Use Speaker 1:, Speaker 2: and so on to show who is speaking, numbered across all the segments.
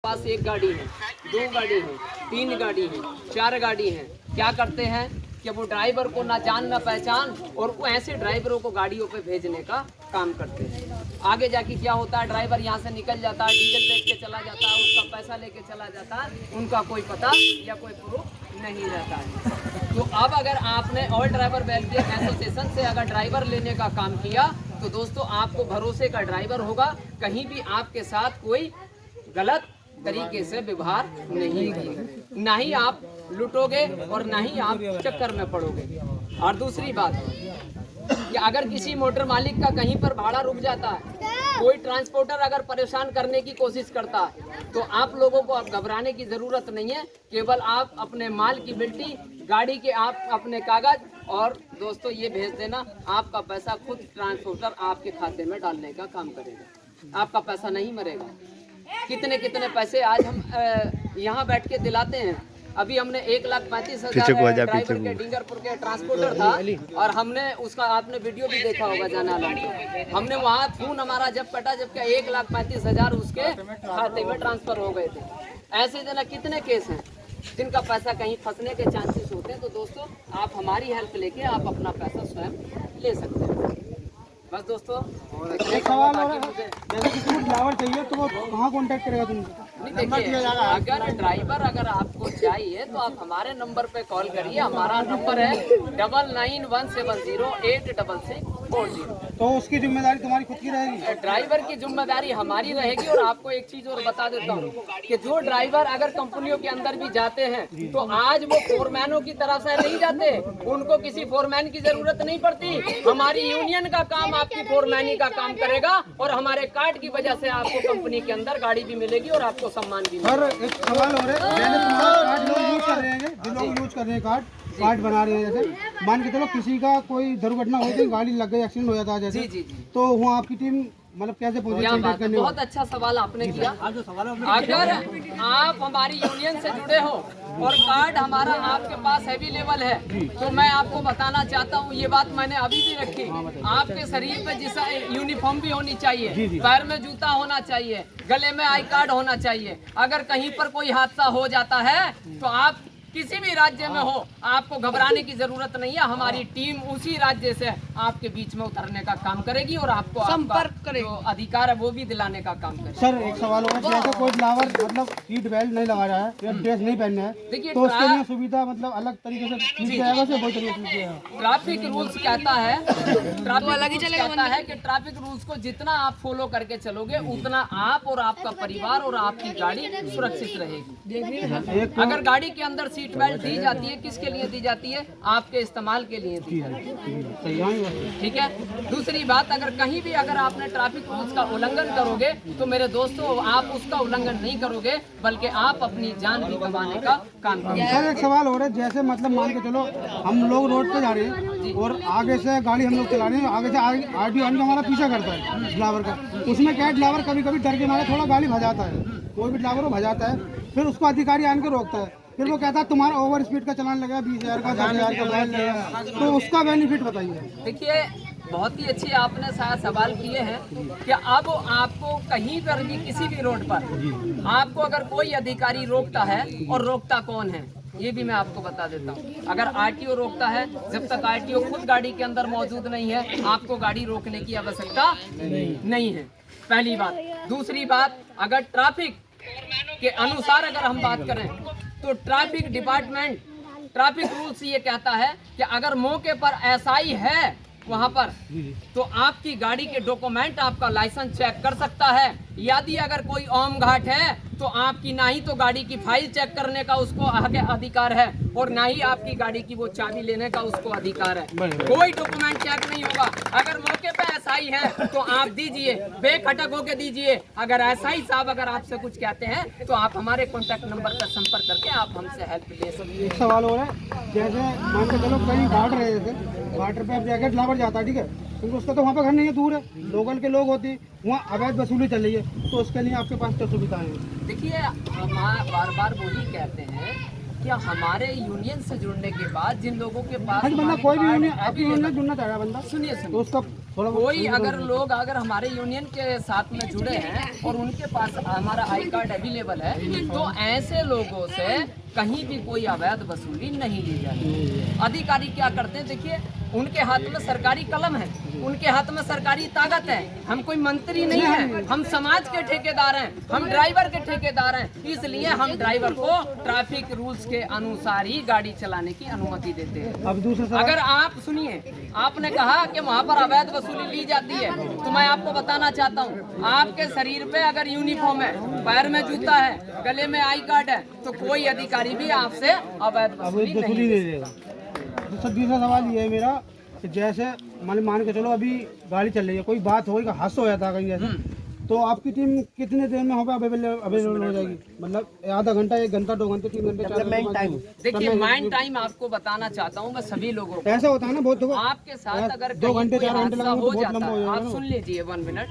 Speaker 1: पास एक गाड़ी है, दो गाड़ी है, तीन गाड़ी है, चार गाड़ी है। क्या करते हैं कि वो ड्राइवर को ना जान ना पहचान और वो ऐसे ड्राइवरों को गाड़ियों पे भेजने का काम करते हैं। आगे जाके क्या होता है, ड्राइवर यहाँ से निकल जाता है, डीजल बेच के चला जाता है, उसका पैसा लेके चला जाता है, उनका कोई पता या कोई प्रूफ नहीं रहता है। तो अब अगर आपने ऑल ड्राइवर वेलफेयर एसोसिएशन से अगर ड्राइवर लेने का काम किया तो दोस्तों आपको भरोसे का ड्राइवर होगा, कहीं भी आपके साथ कोई गलत तरीके से व्यवहार नहीं होगा, ना ही आप लुटोगे और ना ही आप चक्कर में पड़ोगे। और दूसरी बात कि अगर किसी मोटर मालिक का कहीं पर भाड़ा रुक जाता है, कोई ट्रांसपोर्टर अगर परेशान करने की कोशिश करता है, तो आप लोगों को अब घबराने की जरूरत नहीं है। केवल आप अपने माल की बिल्टी, गाड़ी के आप अपने कागज और दोस्तों ये भेज देना, आपका पैसा खुद ट्रांसपोर्टर आपके खाते में डालने का काम करेगा, आपका पैसा नहीं मरेगा। कितने कितने पैसे आज हम यहाँ बैठ के दिलाते हैं। अभी हमने 1,35,000 ड्राइवर के डिंगरपुर के ट्रांसपोर्टर था और हमने उसका आपने वीडियो भी देखा होगा जाना हमने वहाँ फोन हमारा जब कटा जबकि 1,35,000 उसके खाते में ट्रांसफर हो गए थे। ऐसे जना कितने केस हैं जिनका पैसा कहीं फंसने के चांसेस होते हैं। तो दोस्तों आप हमारी हेल्प लेके आप अपना पैसा स्वयं ले सकते हैं। बस दोस्तों
Speaker 2: एक सवाल और है, जैसे किसी को ड्राइवर चाहिए तो वो कहाँ कांटेक्ट करेगा तुमसे?
Speaker 1: देखिए, अगर ड्राइवर अगर आपको चाहिए तो आप हमारे नंबर पे कॉल करिए। हमारा नंबर है 9917086640।
Speaker 2: तो उसकी जिम्मेदारी तुम्हारी खुद की रहेगी?
Speaker 1: ड्राइवर की जिम्मेदारी हमारी रहेगी। और आपको एक चीज और बता देता हूँ कि जो ड्राइवर अगर कंपनियों के अंदर भी जाते हैं तो आज वो फोरमैनों की तरफ से नहीं जाते, उनको किसी फोरमैन की जरूरत नहीं पड़ती। हमारी यूनियन का काम आपकी फोरमैनी का काम करेगा और हमारे कार्ड की वजह से आपको कंपनी के अंदर गाड़ी भी मिलेगी और आपको सम्मान भी मिलेगा।
Speaker 2: सर एक सवाल और है, जैसे तुम्हारा कार्ड लोग यूज कर रहे हैं, जो लोग यूज कर रहे हैं कार्ड बना रहे हैं, जैसे मान के चलो किसी का कोई दुर्घटना हो गई, गाड़ी लग गई, एक्सीडेंट हो जाता है जैसे,
Speaker 1: जी।
Speaker 2: तो वहाँ आपकी टीम मतलब कैसे पहुंचे?
Speaker 1: बहुत अच्छा सवाल आपने किया। अगर आप हमारी यूनियन से जुड़े हो और कार्ड हमारा आपके पास अवेलेबल है तो मैं आपको बताना चाहता हूँ, ये बात मैंने अभी भी रखी। आपके शरीर पे जैसा यूनिफॉर्म भी होनी चाहिए, पैर में जूता होना चाहिए, गले में आई कार्ड होना चाहिए। अगर कहीं पर कोई हादसा हो जाता है तो आप किसी भी राज्य में हो, आपको घबराने की जरूरत नहीं है। हमारी टीम उसी राज्य से आपके बीच में उतरने का काम करेगी और आपको संपर्क करेगी, जो अधिकार है वो भी दिलाने का काम करेगी।
Speaker 2: सर एक सवाल और, जैसे कोई ड्राइवर मतलब सीट बेल्ट नहीं लगा रहा है या ड्रेस नहीं पहनना है,
Speaker 1: देखिए
Speaker 2: तो उसके लिए सुविधा मतलब अलग तरीके से
Speaker 1: ट्रैफिक रूल्स कहता है, कहता है कि ट्रैफिक रूल्स को जितना आप फॉलो करके चलोगे उतना आप और आपका परिवार और आपकी गाड़ी सुरक्षित रहेगी। अगर गाड़ी के अंदर सीट बेल्ट दी जाती है, किसके लिए दी जाती है? आपके इस्तेमाल के लिए दी जाती है, ठीक है। दूसरी बात, अगर कहीं भी अगर आपने ट्रैफिक रूल्स का उल्लंघन करोगे तो मेरे दोस्तों आप उसका उल्लंघन नहीं करोगे बल्कि आप अपनी जान भी गंवाने का काम करोगे।
Speaker 2: सर एक सवाल हो रहा है, जैसे मतलब मान के चलो हम लोग रोड पे जा रहे हैं और आगे से गाड़ी हम लोग चला रहे हैं, आगे से आरटीओ हमारा पीछा करता है ड्राइवर का, उसमें क्या ड्राइवर कभी कभी डर के मारे थोड़ा गाड़ी भजाता है, कोई भी ड्राइवर भजाता है, फिर उसको अधिकारी आन के रोकता है, फिर वो कहता है तुम्हारा ओवर स्पीड का चालान लगा 20,000 का 10,000 का फाइन लगेगा, तो उसका बेनिफिट बताइए।
Speaker 1: देखिए बहुत ही अच्छी आपने शायद सवाल किए हैं कि अब आपको कहीं पर भी किसी भी रोड पर आपको अगर कोई अधिकारी रोकता है, और रोकता कौन है ये भी मैं आपको बता देता हूँ। अगर आरटीओ रोकता है, जब तक आरटीओ खुद गाड़ी के अंदर मौजूद नहीं है आपको गाड़ी रोकने की आवश्यकता नहीं है, पहली बात। दूसरी बात, अगर ट्रैफिक के अनुसार अगर हम बात करें तो ट्रैफिक डिपार्टमेंट ट्रैफिक रूल्स ये कहता है कि अगर मौके पर एसआई है वहां पर तो आपकी गाड़ी के डॉक्यूमेंट, आपका लाइसेंस चेक कर सकता है। यदि अगर कोई ओम घाट है तो आपकी ना ही तो गाड़ी की फाइल चेक करने का उसको अधिकार है और ना ही आपकी गाड़ी की वो चाबी लेने का उसको अधिकार है। कोई डॉक्यूमेंट चेक नहीं होगा। अगर मौके पे एसआई है तो आप दीजिए, बेखटक होके दीजिए। अगर एसआई साहब अगर आपसे कुछ कहते हैं तो आप हमारे कॉन्टैक्ट नंबर पर संपर्क करके आप हमसे हेल्प ले सकते हैं।
Speaker 2: एक सवाल हो रहा है, जैसे मान के चलो कहीं घाट रहे थे, घाट पे जाकर ड्राइवर जाता है, ठीक है, क्योंकि उसका तो वहाँ पे घर नहीं है, दूर है, लोकल के लोग होती, वहाँ अवैध वसूली चल रही है, तो उसके लिए आपके पास क्या सुविधाएं हैं?
Speaker 1: देखिए हम बार बार वही कहते हैं कि हमारे यूनियन से जुड़ने के बाद जिन लोगों के पास
Speaker 2: बंदा कोई भी यूनियन आपकी यूनियन जुड़ना चाह रहा है बंदा,
Speaker 1: सुनिए
Speaker 2: तो उसका
Speaker 1: कोई अगर लोग अगर हमारे यूनियन के साथ में जुड़े हैं और उनके पास हमारा आई कार्ड अवेलेबल है, तो ऐसे लोगों से कहीं भी कोई अवैध वसूली नहीं ली जाती। अधिकारी क्या करते हैं, देखिए उनके हाथ में सरकारी कलम है, उनके हाथ में सरकारी ताकत है। हम कोई मंत्री नहीं है, हम समाज के ठेकेदार हैं, हम ड्राइवर के ठेकेदार हैं। इसलिए हम ड्राइवर को ट्रैफिक रूल्स के अनुसार ही गाड़ी चलाने की अनुमति देते हैं।
Speaker 2: अब दूसरा
Speaker 1: अगर आप सुनिए, आपने कहा कि वहाँ पर अवैध वसूली ली जाती है, तो मैं आपको बताना चाहता हूँ, आपके शरीर पे अगर यूनिफॉर्म है, पैर में जूता है, गले में आई कार्ड है, तो कोई अधिकारी भी आपसे अवैध वसूली नहीं
Speaker 2: लेगा। दूसरा सवाल ये है मेरा कि जैसे मान के चलो अभी गाड़ी चल रही है, कोई बात होगी, हादसा हो जाता है कहीं जैसे, तो आपकी टीम कितने देर में अवेलेबल हो जाएगी? मतलब आधा घंटा, 1 घंटा, 2 घंटे, 3 घंटे, 4 घंटे?
Speaker 1: देखिए माइन टाइम आपको बताना चाहता हूँ मैं सभी लोगों को।
Speaker 2: ऐसा होता है ना बहुत,
Speaker 1: आपके साथ अगर
Speaker 2: 2 घंटे 4 घंटे
Speaker 1: हादसा
Speaker 2: लगा
Speaker 1: हो
Speaker 2: तो बहुत लंबा हो
Speaker 1: जाता,
Speaker 2: जाएगा।
Speaker 1: आप सुन लीजिए 1 मिनट,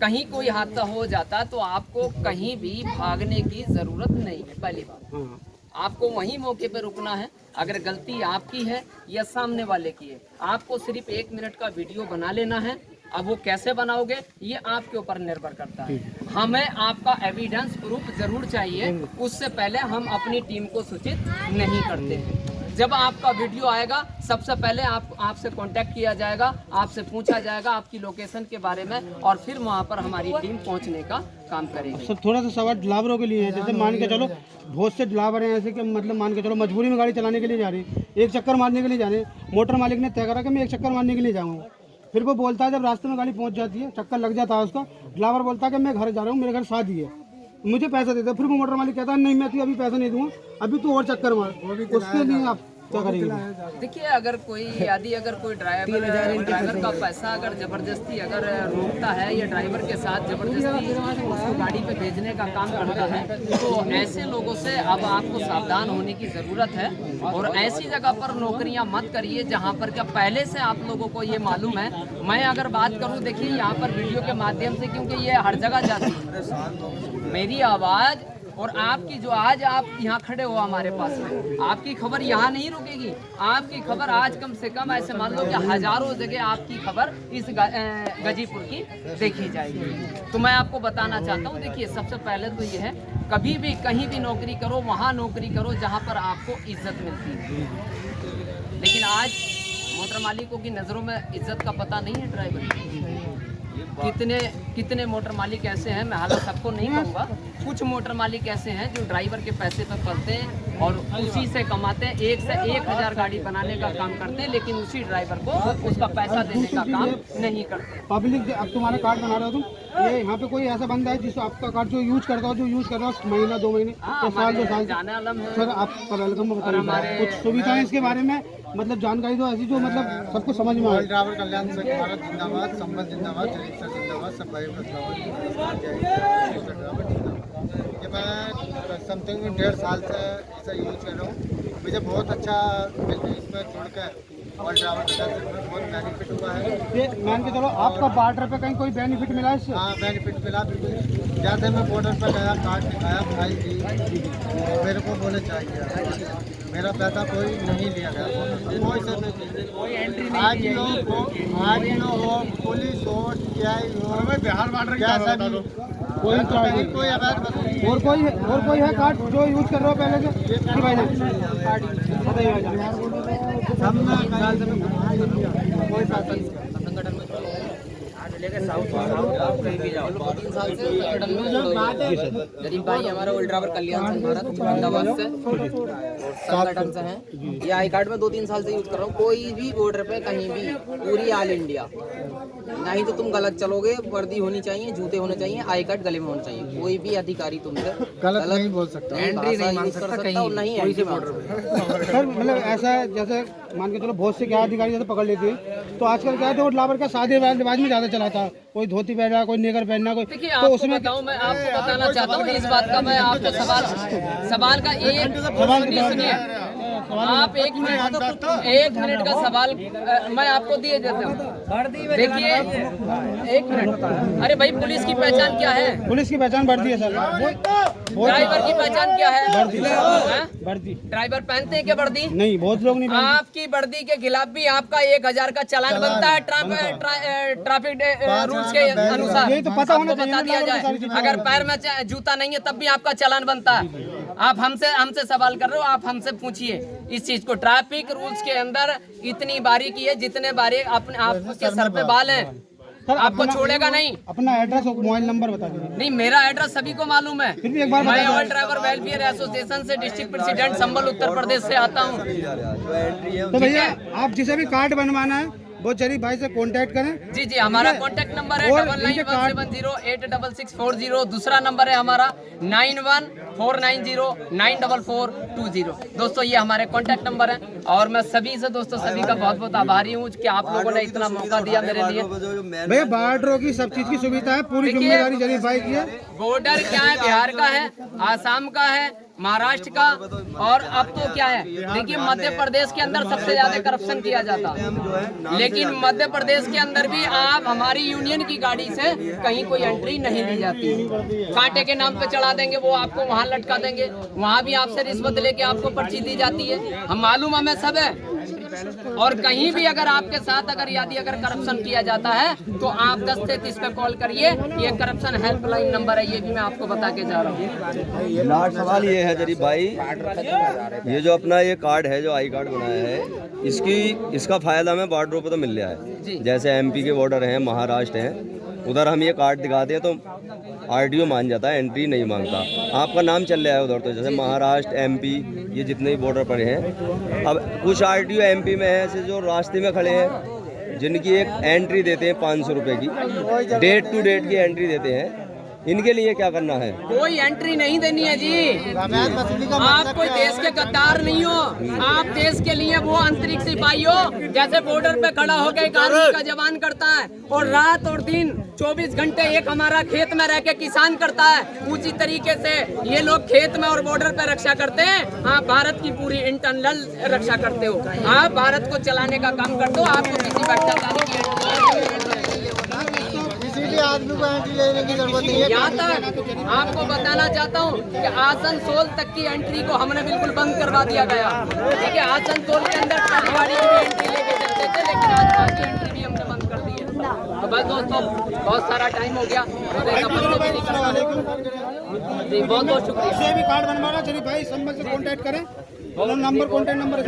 Speaker 1: कहीं कोई हादसा हो जाता तो आपको कहीं भी भागने की जरूरत नहीं है। पहली बात,
Speaker 2: हाँ।
Speaker 1: आपको वहीं मौके पे रुकना है। अगर गलती आपकी है या सामने वाले की है, आपको सिर्फ 1 मिनट का वीडियो बना लेना है। अब वो कैसे बनाओगे ये आपके ऊपर निर्भर करता है। हमें आपका एविडेंस प्रूफ जरूर चाहिए, उससे पहले हम अपनी टीम को सूचित नहीं करते हैं। जब आपका वीडियो आएगा, सबसे पहले आपसे कांटेक्ट किया जाएगा, आपसे पूछा जाएगा आपकी लोकेशन के बारे में, और फिर वहाँ पर हमारी टीम पहुँचने का काम करेगी।
Speaker 2: सब थोड़ा सा सवाल ड्राइवरों के लिए है। जैसे मान के चलो बहुत से ड्राइवर हैं ऐसे कि मतलब मान के चलो मजबूरी में गाड़ी चलाने के लिए जा रही है, 1 चक्कर मारने के लिए जा रहे हैं, मोटर मालिक ने तय करा कि मैं 1 चक्कर मारने के लिए जाऊँगा। फिर वो बोलता है, जब रास्ते में गाड़ी पहुँच जाती है, चक्कर लग जाता है उसका, ड्राइवर बोलता है कि मैं घर जा रहा हूँ, मेरे घर शादी है, मुझे पैसा देता है। फिर वो मोटर मालिक कहता है नहीं मैं तुझे अभी पैसा नहीं दूँगा, अभी तू और चक्कर मार। उसके लिए आप क्या करेंगे?
Speaker 1: देखिए अगर कोई अगर कोई ड्राइवर का पैसा अगर जबरदस्ती अगर रोकता है या ड्राइवर के साथ जबरदस्ती उसको गाड़ी पे भेजने का काम करता है, तो ऐसे लोगों से अब आपको सावधान होने की ज़रूरत है। और ऐसी जगह पर नौकरियां मत करिए जहां पर क्या पहले से आप लोगों को ये मालूम है। मैं अगर बात करूं, देखिए यहाँ पर वीडियो के माध्यम से, क्योंकि ये हर जगह जाती है मेरी आवाज़, और आपकी जो आज आप यहाँ खड़े हो हमारे पास में, आपकी खबर यहाँ नहीं रुकेगी। आपकी खबर आज कम से कम ऐसे मान लो कि हजारों जगह आपकी खबर इस गाजीपुर की देखी जाएगी। तो मैं आपको बताना चाहता हूँ, देखिए सबसे पहले तो ये है, कभी भी कहीं भी नौकरी करो, वहाँ नौकरी करो जहाँ पर आपको इज्जत मिलती है। लेकिन आज मोटर मालिकों की नज़रों में इज्जत का पता नहीं है ड्राइवर की। कितने मोटर मालिक ऐसे हैं, मैं हालांकि सबको नहीं कहूँगा, कुछ मोटर मालिक ऐसे हैं जो ड्राइवर के पैसे पर पलते हैं और उसी से कमाते हैं। 1 से 1000 गाड़ी बनाने का काम करते हैं, लेकिन उसी ड्राइवर को उसका पैसा देने का काम नहीं करते।
Speaker 2: पब्लिक अब तुम्हारा कार्ड बना रहे हो तुम, ये यहाँ पे कोई ऐसा बंदा है जिसको आपका कार्ड जो यूज करता हो, महीना 2 महीने या साल 2 साल, सर आपका वेलकम बताइए कुछ सुविधाएं इसके बारे में, मतलब जानकारी दो ऐसी जो मतलब सबको समझ में आए।
Speaker 3: ड्राइवर कल्याण संघ भारत जिंदाबाद, संबंध जिंदाबाद, जिंदाबाद, सब भाई ये मैं समथिंग 1.5 साल से इसे यूज कर रहा हूँ। मुझे बहुत अच्छा इसमें जुड़कर और ड्राइवर कल्याण संघ में बहुत बेनिफिट हुआ है।
Speaker 2: ये मान के चलो आपका बॉर्डर पे कहीं कोई बेनिफिट मिला है इससे?
Speaker 3: हाँ बेनिफिट मिला बिल्कुल। जैसे मैं बॉर्डर पर गया, कार्ड दिखाया, भाई जी मेरे को बोले चाहिए, मेरा पैसा कोई नहीं लिया गया, कोई एंट्री नहीं। आरटीओ हो, पुलिस हो, सीआई हो, बिहार बॉर्डर कैसा भी
Speaker 2: कोई चार्ज नहीं,
Speaker 3: कोई अवैध वसूली।
Speaker 2: और कोई है कार्ड जो यूज कर रहे हो पहले से? भाई बताइए
Speaker 1: कोई पैसा नहीं। संगठन में गरीब भाई हमारा ओल्ड ड्राइवर कल्याण संघ भारत जिंदाबाद से संगठन से हैं। ये आई कार्ड में 2-3 साल से यूज कर रहा हूँ। कोई भी बॉर्डर पे कहीं भी, पूरी ऑल इंडिया, नहीं तो तुम गलत चलोगे, वर्दी होनी चाहिए, जूते होने चाहिए, आई कार्ड गले में होना चाहिए। कोई भी अधिकारी तुमसे
Speaker 3: गलत नहीं बोल सकता,
Speaker 1: एंट्री नहीं मांग सकता कहीं, नहीं है किसी बॉर्डर पे।
Speaker 2: सर मतलब ऐसा जैसे मान के चलो बहुत से क्या अधिकारी जैसे पकड़ लेते हैं, तो आजकल क्या है तो ड्राइवर का शादी रिवाज में ज़्यादा चलाता है, कोई धोती पहना, कोई नेकर पहनना, कोई।
Speaker 1: देखिए आपको बताऊं, मैं आपको बताना चाहता हूँ इस बात का, मैं आपको सवाल का एक सुनिए, आप एक मिनट का सवाल मैं आपको दिए देता हूँ। देखिए एक मिनट, अरे भाई पुलिस की पहचान क्या है?
Speaker 2: पुलिस की पहचान बढ़ती है सर।
Speaker 1: ड्राइवर की पहचान क्या है?
Speaker 2: बढ़ती।
Speaker 1: ड्राइवर पहनते हैं क्या वर्दी?
Speaker 2: नहीं, बहुत लोग नहीं पहनते।
Speaker 1: आपकी वर्दी के खिलाफ भी आपका 1000 का चालान बनता है ट्रैफिक रूल्स के अनुसार।
Speaker 2: ये तो पता होना
Speaker 1: आपको बता दिया जाए, अगर पैर में जूता नहीं है तब भी आपका चालान बनता है। आप हमसे सवाल कर रहे हो, आप हमसे पूछिए इस चीज को। ट्रैफिक रूल्स के अंदर इतनी बारीकी है, जितने बारीक अपने आपके सर पे बाल हैं आपको छोड़ेगा नहीं।
Speaker 2: अपना एड्रेस और मोबाइल नंबर बता दीजिए।
Speaker 1: नहीं, मेरा एड्रेस सभी को मालूम है।
Speaker 2: फिर भी एक बार
Speaker 1: मैं ऑल ड्राइवर वेलफेयर एसोसिएशन से डिस्ट्रिक्ट प्रेसिडेंट संबल उत्तर प्रदेश से आता हूँ।
Speaker 2: तो भैया आप जिसे भी कार्ड बनवाना है वो चलिए भाई से कांटेक्ट करें।
Speaker 1: जी, हमारा कॉन्टेक्ट नंबर है 9917086640। दूसरा नंबर है हमारा 9149094420। दोस्तों ये हमारे कॉन्टेक्ट नंबर है। और मैं सभी से दोस्तों सभी का बहुत बहुत आभारी हूँ कि आप लोगों ने इतना मौका दिया मेरे लिए।
Speaker 2: भैया बॉर्डरों की सब चीज की सुविधा है, पूरी जिम्मेदारी जलील भाई की है।
Speaker 1: बॉर्डर क्या है? बिहार का है, आसाम का है, महाराष्ट्र का, और अब तो क्या है, देखिए मध्य प्रदेश के अंदर सबसे ज्यादा करप्शन किया जाता है। लेकिन मध्य प्रदेश के अंदर भी आप हमारी यूनियन की गाड़ी से कहीं कोई एंट्री नहीं ली जाती। कांटे के नाम पे चढ़ा देंगे, वो आपको वहाँ लटका देंगे, वहाँ भी आपसे रिश्वत लेके आपको पर्ची दी जाती है। हम मालूम हमें सब है। और कहीं भी अगर आपके साथ यदि करप्शन किया जाता है तो आप 1033 पे कॉल करिए। ये करप्शन हेल्पलाइन नंबर है, ये भी मैं आपको बता के जा रहा हूँ।
Speaker 4: लास्ट सवाल ये है जरीफ भाई, ये जो अपना ये कार्ड है जो आई कार्ड बनाया है, इसका फायदा हमें बॉर्डरों पर तो मिल रहा है। जैसे एमपी के बॉर्डर हैं, महाराष्ट्र हैं, उधर हम ये कार्ड दिखाते हैं तो आरटीओ मान जाता है, एंट्री नहीं मांगता। आपका नाम चल रहा है उधर, तो जैसे महाराष्ट्र, एमपी, ये जितने भी बॉर्डर पर हैं। अब कुछ आरटीओ एमपी में है ऐसे जो रास्ते में खड़े हैं, जिनकी एक एंट्री देते हैं 500 रुपये की, डेट टू डेट की एंट्री देते हैं। इनके लिए क्या करना है?
Speaker 1: कोई एंट्री नहीं देनी है जी। आप कोई देश के गद्दार नहीं हो, आप देश के लिए वो अंतरिक्ष सिपाही हो। जैसे बॉर्डर पे खड़ा होकर एक आर्मी का जवान करता है और रात और दिन 24 घंटे एक हमारा खेत में रह के किसान करता है, उसी तरीके से ये लोग खेत में और बॉर्डर पे रक्षा करते हैं। आप भारत की पूरी इंटरनल रक्षा करते हो, आप भारत को चलाने का काम करते हो। आपको किसी भ्रष्टाचारी की
Speaker 3: आदमी को एंट्री लेने की जरूरत नहीं है।
Speaker 1: यहाँ तक आपको बताना चाहता हूँ कि आसनसोल तक की एंट्री को हमने बिल्कुल बंद करवा दिया गया। ठीक है, आसनसोल के अंदर गाड़ी की एंट्री लेके चलते थे, लेकिन आज की एंट्री भी हमने बंद कर दी है। तो बस दोस्तों बहुत सारा टाइम हो गया। जी बहुत बहुत शुक्रिया।
Speaker 2: जिसे भी कार्ड बनवाना चलिए भाई संबल से कांटेक्ट करें, नंबर कांटेक्ट नंबर